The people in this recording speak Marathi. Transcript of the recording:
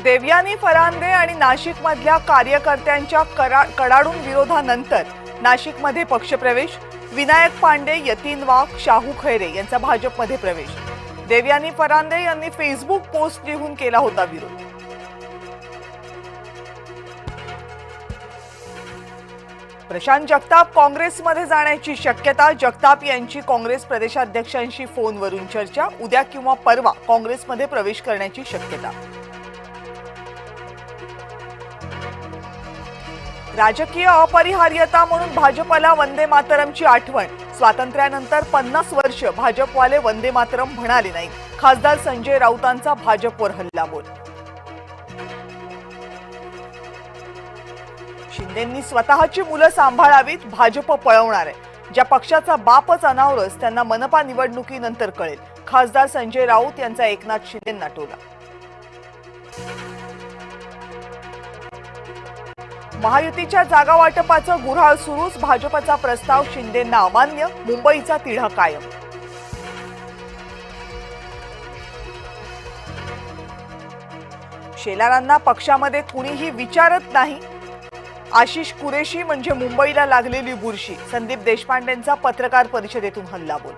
देवयानी फरांदे आणि नाशिकमधल्या कार्यकर्त्यांच्या कडाडून विरोधानंतर नाशिकमध्ये पक्षप्रवेश, विनायक पांडे, यतीन वाघ, शाहू खैरे यांचा भाजपमध्ये प्रवेश। देवयानी फरांदे यांनी फेसबुक पोस्ट लिहून केला होता विरोध। प्रशांत जगताप काँग्रेसमध्ये जाण्याची शक्यता। जगताप यांची काँग्रेस प्रदेशाध्यक्षांशी फोनवरून चर्चा। उद्या किंवा परवा काँग्रेसमध्ये प्रवेश करण्याची शक्यता। राजकीय अपरिहार्यता म्हणून भाजपला वंदे मातरमची आठवण। स्वातंत्र्यानंतर 50 वर्ष भाजपवाले वंदे मातरम म्हणाले नाही। खासदार संजय राऊतांचा भाजपवर हल्लाबोल। शिंदेंनी स्वतःची मुलं सांभाळावीत, भाजप पळवणार आहे। ज्या पक्षाचा बापच अनावरच त्यांना मनपा निवडणुकीनंतर कळेल। खासदार संजय राऊत यांचा एकनाथ शिंदेंना टोला। महायुतीच्या जागा वाटपाचं गुऱ्हाळ सुरूच। भाजपचा प्रस्ताव शिंदेंना अमान्य। मुंबईचा तिढा कायम। शेलारांना पक्षामध्ये कुणीही विचारत नाही। आशिष कुरेशी म्हणजे मुंबईला लागलेली बुरशी। संदीप देशपांडेंचा पत्रकार परिषदेतून हल्लाबोल।